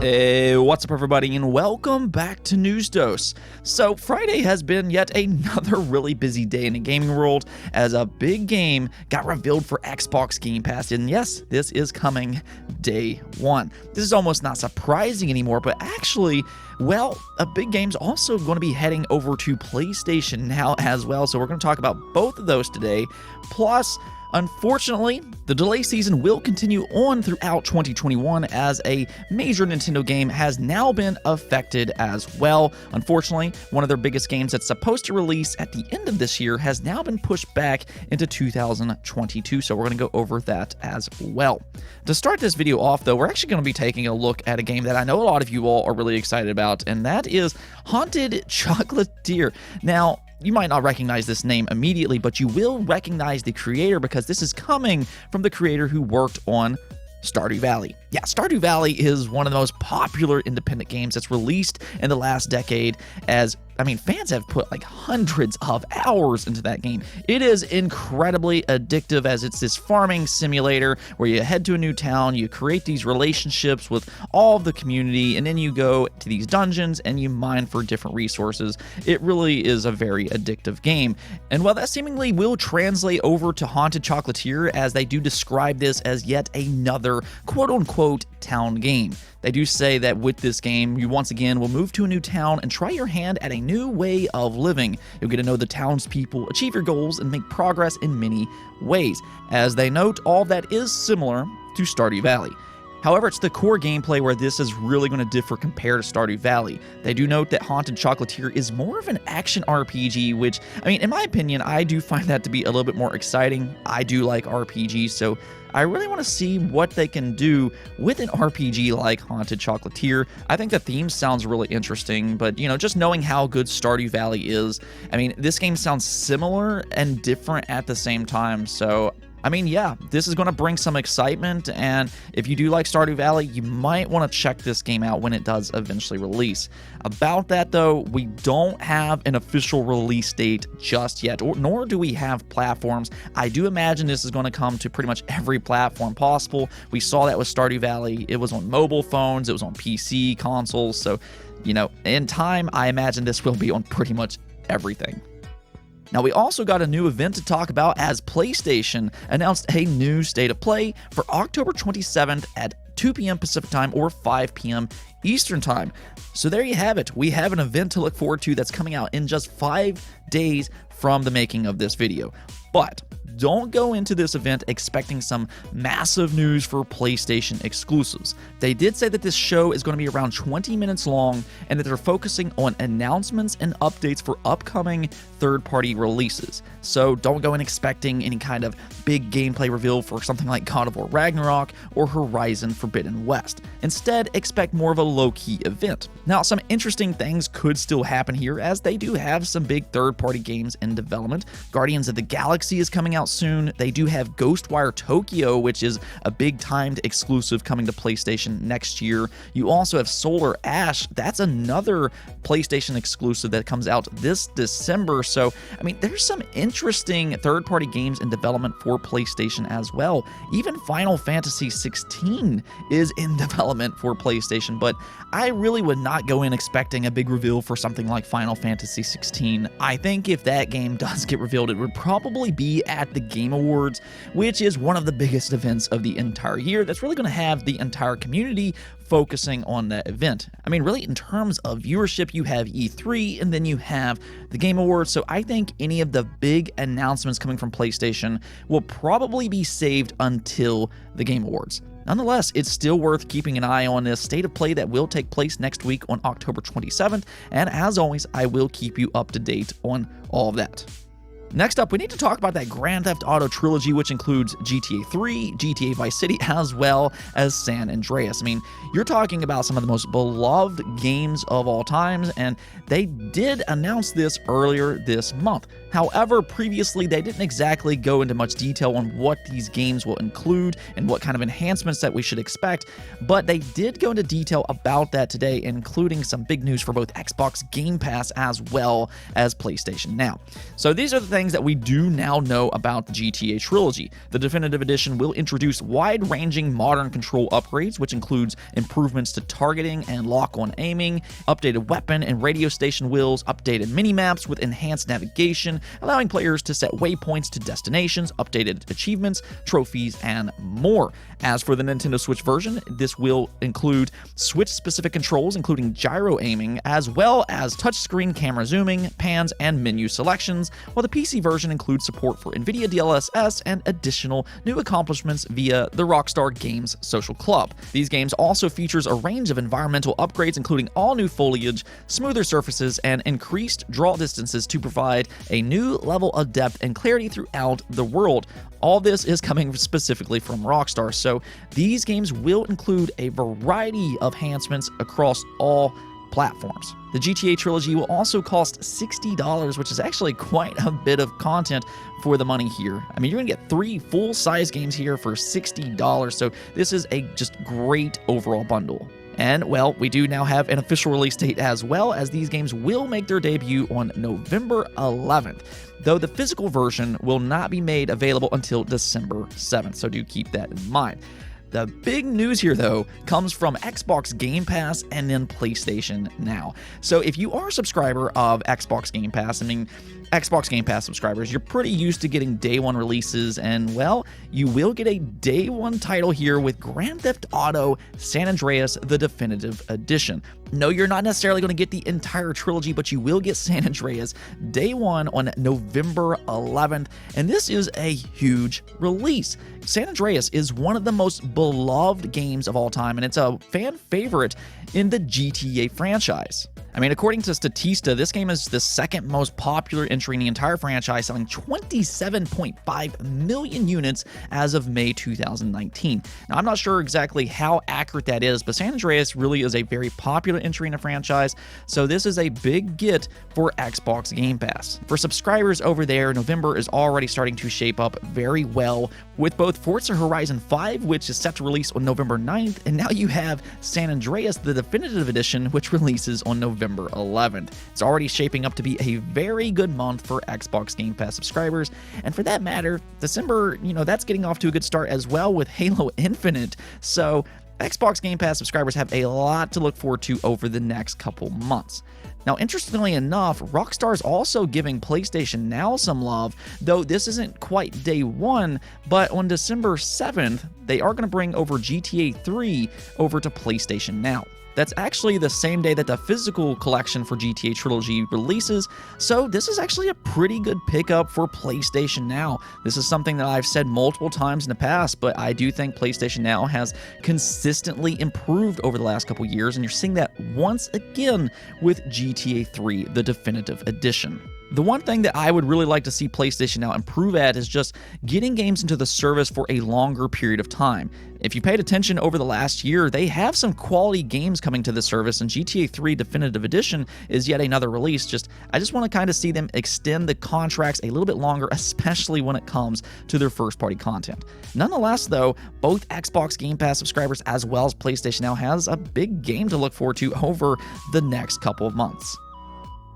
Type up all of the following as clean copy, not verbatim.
Hey, what's up everybody, and welcome back to News Dose. So Friday has been yet another really busy day in the gaming world as a big game got revealed for Xbox Game Pass, and yes, this is coming day one. This is almost not surprising anymore, but actually, well, a big game's also going to be heading over to PlayStation now as well, so we're going to talk about both of those today, plus unfortunately, the delay season will continue on throughout 2021 as a major Nintendo game has now been affected as well. Unfortunately, one of their biggest games that's supposed to release at the end of this year has now been pushed back into 2022, so we're going to go over that as well. To start this video off, though, we're actually going to be taking a look at a game that I know a lot of you all are really excited about, and that is Haunted Chocolatier. Now, you might not recognize this name immediately, but you will recognize the creator because this is coming from the creator who worked on Stardew Valley. Yeah, Stardew Valley is one of the most popular independent games that's released in the last decade fans have put like hundreds of hours into that game. It is incredibly addictive as it's this farming simulator where you head to a new town, you create these relationships with all of the community, and then you go to these dungeons and you mine for different resources. It really is a very addictive game. And while that seemingly will translate over to Haunted Chocolatier, as they do describe this as yet another quote-unquote town game. They do say that with this game, you once again will move to a new town and try your hand at a new way of living. You'll get to know the townspeople, achieve your goals, and make progress in many ways. As they note, all that is similar to Stardew Valley. However, it's the core gameplay where this is really going to differ compared to Stardew Valley. They do note that Haunted Chocolatier is more of an action RPG, which, in my opinion, I do find that to be a little bit more exciting. I do like RPGs, so I really want to see what they can do with an RPG like Haunted Chocolatier. I think the theme sounds really interesting, but, just knowing how good Stardew Valley is, this game sounds similar and different at the same time, so yeah, this is going to bring some excitement, and if you do like Stardew Valley, you might want to check this game out when it does eventually release. About that, though, we don't have an official release date just yet, nor do we have platforms. I do imagine this is going to come to pretty much every platform possible. We saw that with Stardew Valley. It was on mobile phones, it was on PC, consoles, so, in time, I imagine this will be on pretty much everything. Now, we also got a new event to talk about as PlayStation announced a new state of play for October 27th at 2 p.m. Pacific Time or 5 p.m. Eastern Time. So there you have it. We have an event to look forward to that's coming out in just 5 days from the making of this video. But don't go into this event expecting some massive news for PlayStation exclusives. They did say that this show is going to be around 20 minutes long and that they're focusing on announcements and updates for upcoming third-party releases. So don't go in expecting any kind of big gameplay reveal for something like God of War Ragnarok or Horizon Forbidden West. Instead, expect more of a low-key event. Now, some interesting things could still happen here as they do have some big third-party games in development. Guardians of the Galaxy is coming out soon. They do have Ghostwire Tokyo, which is a big timed exclusive coming to PlayStation next year. You also have Solar Ash. That's another PlayStation exclusive that comes out this December. So, there's some interesting third-party games in development for PlayStation as well. Even Final Fantasy 16 is in development for PlayStation, but I really would not go in expecting a big reveal for something like Final Fantasy 16. I think if that game does get revealed, it would probably be at the Game Awards, which is one of the biggest events of the entire year that's really going to have the entire community focusing on that event. Really, in terms of viewership, you have E3 and then you have the Game Awards, so I think any of the big announcements coming from PlayStation will probably be saved until the Game Awards. Nonetheless, it's still worth keeping an eye on this state of play that will take place next week on October 27th, and as always, I will keep you up to date on all of that. Next up, we need to talk about that Grand Theft Auto trilogy, which includes GTA 3, GTA Vice City, as well as San Andreas. You're talking about some of the most beloved games of all times, and they did announce this earlier this month. However, previously, they didn't exactly go into much detail on what these games will include and what kind of enhancements that we should expect, but they did go into detail about that today, including some big news for both Xbox Game Pass as well as PlayStation Now. So these are the things that we do now know about the GTA Trilogy. The Definitive Edition will introduce wide-ranging modern control upgrades, which includes improvements to targeting and lock-on aiming, updated weapon and radio station wheels, updated mini-maps with enhanced navigation, allowing players to set waypoints to destinations, updated achievements, trophies, and more. As for the Nintendo Switch version, this will include Switch-specific controls, including gyro aiming, as well as touchscreen camera zooming, pans, and menu selections, while the PC version includes support for NVIDIA DLSS and additional new accomplishments via the Rockstar Games Social Club. These games also features a range of environmental upgrades, including all new foliage, smoother surfaces, and increased draw distances to provide a new level of depth and clarity throughout the world. All this is coming specifically from Rockstar, so these games will include a variety of enhancements across all platforms. The GTA Trilogy will also cost $60, which is actually quite a bit of content for the money here. I mean, you're gonna get 3 full-size games here for $60, so this is a just great overall bundle. And, well, we do now have an official release date as well, as these games will make their debut on November 11th, though the physical version will not be made available until December 7th, so do keep that in mind. The big news here, though, comes from Xbox Game Pass and then PlayStation Now. So if you are a subscriber of Xbox Game Pass, I mean, Xbox Game Pass subscribers, you're pretty used to getting day one releases, and, well, you will get a day one title here with Grand Theft Auto San Andreas, the Definitive Edition. No, you're not necessarily going to get the entire trilogy, but you will get San Andreas day one on November 11th, and this is a huge release. San Andreas is one of the most beloved games of all time, and it's a fan favorite in the GTA franchise. I mean, according to Statista, this game is the second most popular entry in the entire franchise, selling 27.5 million units as of May 2019. Now, I'm not sure exactly how accurate that is, but San Andreas really is a very popular entry in the franchise, so this is a big get for Xbox Game Pass. For subscribers over there, November is already starting to shape up very well, with both Forza Horizon 5, which is set to release on November 9th, and now you have San Andreas, the Definitive Edition, which releases on November 11th. It's already shaping up to be a very good month for Xbox Game Pass subscribers, and for that matter, December, that's getting off to a good start as well with Halo Infinite, so Xbox Game Pass subscribers have a lot to look forward to over the next couple months. Now, interestingly enough, Rockstar is also giving PlayStation Now some love, though this isn't quite day one, but on December 7th, they are going to bring over GTA 3 over to PlayStation Now. That's actually the same day that the physical collection for GTA Trilogy releases, so this is actually a pretty good pickup for PlayStation Now. This is something that I've said multiple times in the past, but I do think PlayStation Now has consistently improved over the last couple years, and you're seeing that once again with GTA 3, the Definitive Edition. The one thing that I would really like to see PlayStation Now improve at is just getting games into the service for a longer period of time. If you paid attention over the last year, they have some quality games coming to the service, and GTA 3 Definitive Edition is yet another release. I just want to kind of see them extend the contracts a little bit longer, especially when it comes to their first-party content. Nonetheless, though, both Xbox Game Pass subscribers as well as PlayStation Now has a big game to look forward to over the next couple of months.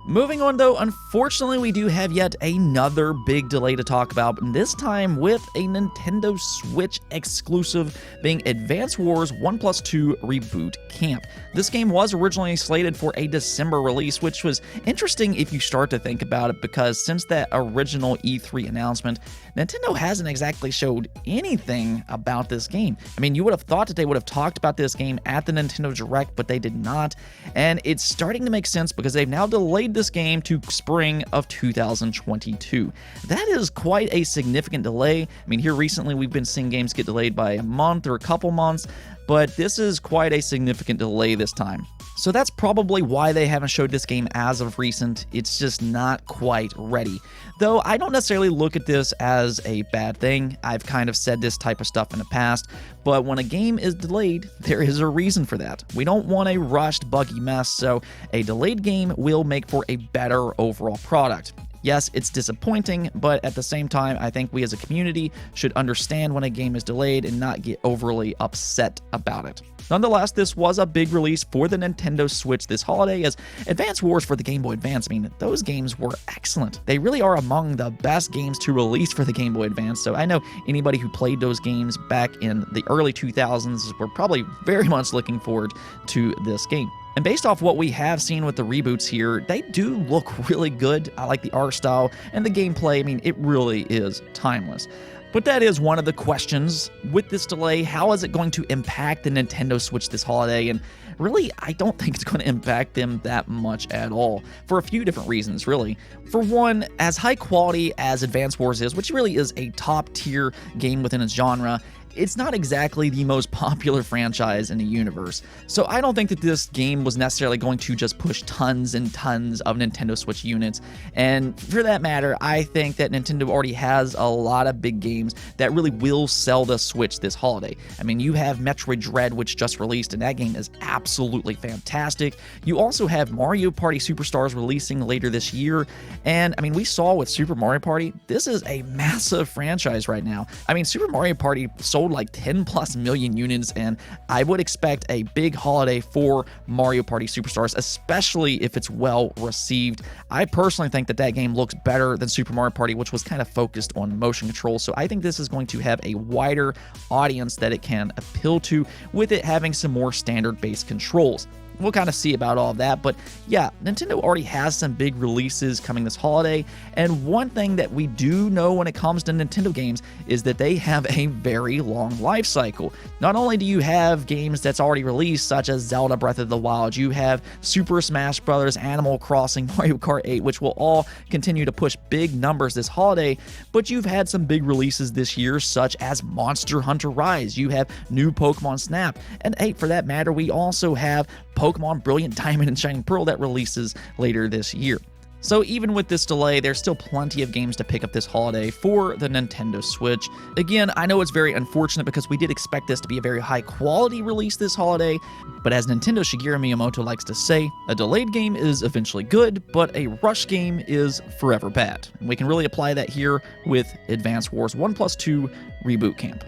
Moving on, though, unfortunately, we do have yet another big delay to talk about, and this time with a Nintendo Switch exclusive being Advance Wars 1+2 Reboot Camp. This game was originally slated for a December release, which was interesting if you start to think about it, because since that original E3 announcement, Nintendo hasn't exactly showed anything about this game. I mean, you would have thought that they would have talked about this game at the Nintendo Direct, but they did not, and it's starting to make sense because they've now delayed this game to spring of 2022. That is quite a significant delay. I mean, here recently we've been seeing games get delayed by a month or a couple months, but this is quite a significant delay this time. So that's probably why they haven't showed this game as of recent. It's just not quite ready. Though I don't necessarily look at this as a bad thing. I've kind of said this type of stuff in the past, but when a game is delayed, there is a reason for that. We don't want a rushed, buggy mess, so a delayed game will make for a better overall product. Yes, it's disappointing, but at the same time, I think we as a community should understand when a game is delayed and not get overly upset about it. Nonetheless, this was a big release for the Nintendo Switch this holiday, as Advance Wars for the Game Boy Advance, I mean, those games were excellent. They really are among the best games to release for the Game Boy Advance, so I know anybody who played those games back in the early 2000s were probably very much looking forward to this game. And based off what we have seen with the reboots here, they do look really good. I like the art style and the gameplay. I mean, it really is timeless. But that is one of the questions with this delay. How is it going to impact the Nintendo Switch this holiday? And really, I don't think it's going to impact them that much at all, for a few different reasons, really. For one, as high quality as Advance Wars is, which really is a top tier game within its genre, it's not exactly the most popular franchise in the universe. So I don't think that this game was necessarily going to just push tons and tons of Nintendo Switch units. And for that matter, I think that Nintendo already has a lot of big games that really will sell the Switch this holiday. I mean, you have Metroid Dread, which just released, and that game is absolutely fantastic. You also have Mario Party Superstars releasing later this year. And I mean, we saw with Super Mario Party, this is a massive franchise right now. I mean, Super Mario Party sold like 10+ million units, and I would expect a big holiday for Mario Party Superstars, especially if it's well received. I personally think that that game looks better than Super Mario Party, which was kind of focused on motion control, so I think this is going to have a wider audience that it can appeal to, with it having some more standard-based controls. We'll kind of see about all of that, but yeah, Nintendo already has some big releases coming this holiday, and one thing that we do know when it comes to Nintendo games is that they have a very long life cycle. Not only do you have games that's already released, such as Zelda Breath of the Wild, you have Super Smash Bros., Animal Crossing, Mario Kart 8, which will all continue to push big numbers this holiday, but you've had some big releases this year, such as Monster Hunter Rise, you have new Pokemon Snap, and hey, for that matter, we also have Pokemon Brilliant Diamond and Shining Pearl that releases later this year. So even with this delay, there's still plenty of games to pick up this holiday for the Nintendo Switch. Again, I know it's very unfortunate because we did expect this to be a very high quality release this holiday, but as Nintendo Shigeru Miyamoto likes to say, a delayed game is eventually good, but a rush game is forever bad. And we can really apply that here with Advance Wars 1+2 Reboot Camp.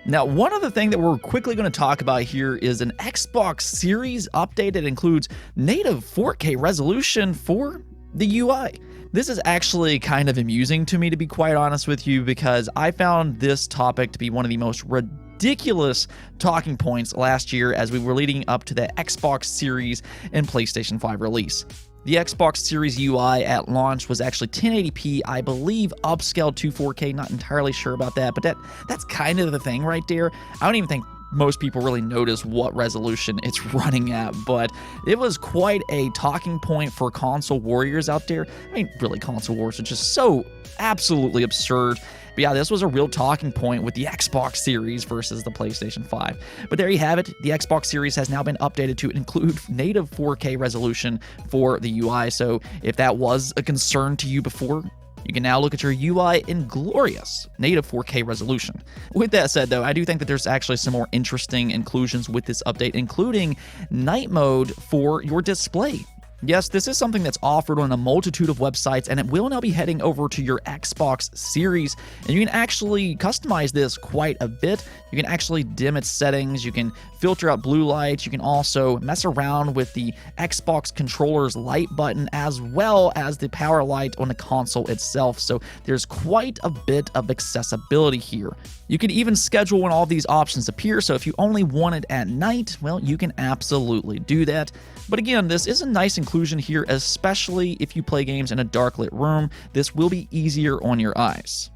Now, one other thing that we're quickly going to talk about here is an Xbox Series update that includes native 4K resolution for the UI. This is actually kind of amusing to me, to be quite honest with you, because I found this topic to be one of the most ridiculous talking points last year as we were leading up to the Xbox Series and PlayStation 5 release. The Xbox Series UI at launch was actually 1080p, I believe upscaled to 4K, not entirely sure about that, but that's kind of the thing right there. I don't even think most people really notice what resolution it's running at, but it was quite a talking point for console warriors out there. I mean, really, console wars are just so absolutely absurd. But yeah, this was a real talking point with the Xbox Series versus the PlayStation 5. But there you have it. The Xbox Series has now been updated to include native 4K resolution for the UI. So if that was a concern to you before, you can now look at your UI in glorious native 4K resolution. With that said, though, I do think that there's actually some more interesting inclusions with this update, including night mode for your display. Yes, this is something that's offered on a multitude of websites, and it will now be heading over to your Xbox Series, and you can actually customize this quite a bit. You can actually dim its settings, you can filter out blue light, you can also mess around with the Xbox controller's light button as well as the power light on the console itself, so there's quite a bit of accessibility here. You can even schedule when all these options appear, so if you only want it at night, well, you can absolutely do that. But again, this is a nice inclusion here, especially if you play games in a dark lit room. This will be easier on your eyes.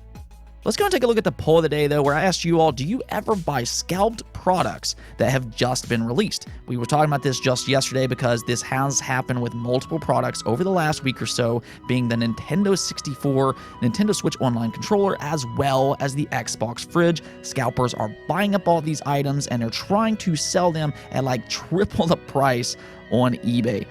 Let's go and take a look at the poll of the day, though, where I asked you all, do you ever buy scalped products that have just been released? We were talking about this just yesterday because this has happened with multiple products over the last week or so, being the Nintendo 64, Nintendo Switch Online controller, as well as the Xbox fridge. Scalpers are buying up all these items and they're trying to sell them at like triple the price on eBay.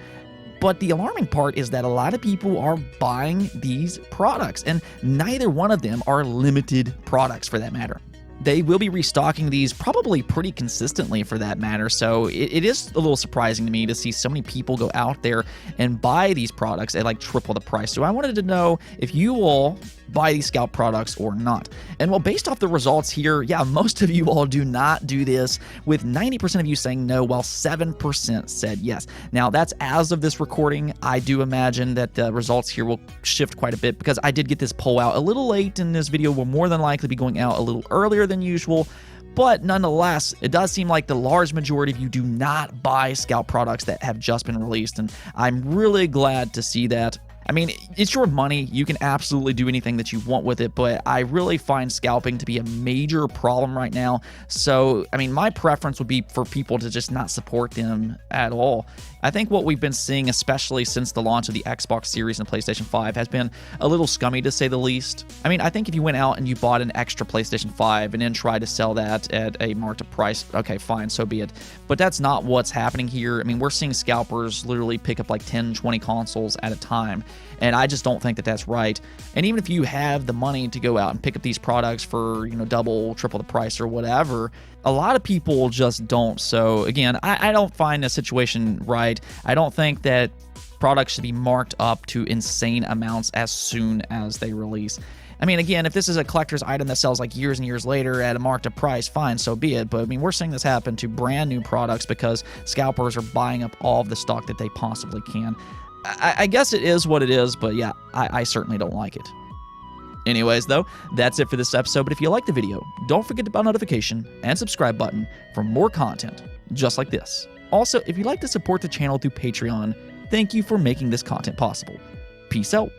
But the alarming part is that a lot of people are buying these products, and neither one of them are limited products for that matter. they will be restocking these probably pretty consistently for that matter. So it is a little surprising to me to see so many people go out there and buy these products at like triple the price. So I wanted to know if you all buy these scalp products or not. And well, based off the results here, yeah, most of you all do not do this, with 90% of you saying no, while 7% said yes. Now, that's as of this recording. I do imagine that the results here will shift quite a bit because I did get this poll out a little late, and this video will more than likely be going out a little earlier than usual. But nonetheless, it does seem like the large majority of you do not buy scalp products that have just been released, and I'm really glad to see that. I mean, it's your money. You can absolutely do anything that you want with it, but I really find scalping to be a major problem right now. So, I mean, my preference would be for people to just not support them at all. I think what we've been seeing, especially since the launch of the Xbox Series and PlayStation 5, has been a little scummy to say the least. I mean, I think if you went out and you bought an extra PlayStation 5 and then tried to sell that at a marked up price, okay, fine, so be it. But that's not what's happening here. I mean, we're seeing scalpers literally pick up like 10, 20 consoles at a time. And I just don't think that that's right. And even if you have the money to go out and pick up these products for, you know, double, triple the price or whatever, a lot of people just don't. So again, I don't find the situation right. I don't think that products should be marked up to insane amounts as soon as they release. I mean, again, if this is a collector's item that sells like years and years later at a marked up price, fine, so be it. But I mean, we're seeing this happen to brand new products because scalpers are buying up all of the stock that they possibly can. I guess it is what it is, but yeah, I certainly don't like it. Anyways, though, that's it for this episode. But if you like the video, don't forget the bell notification and subscribe button for more content just like this. Also, if you'd like to support the channel through Patreon, thank you for making this content possible. Peace out.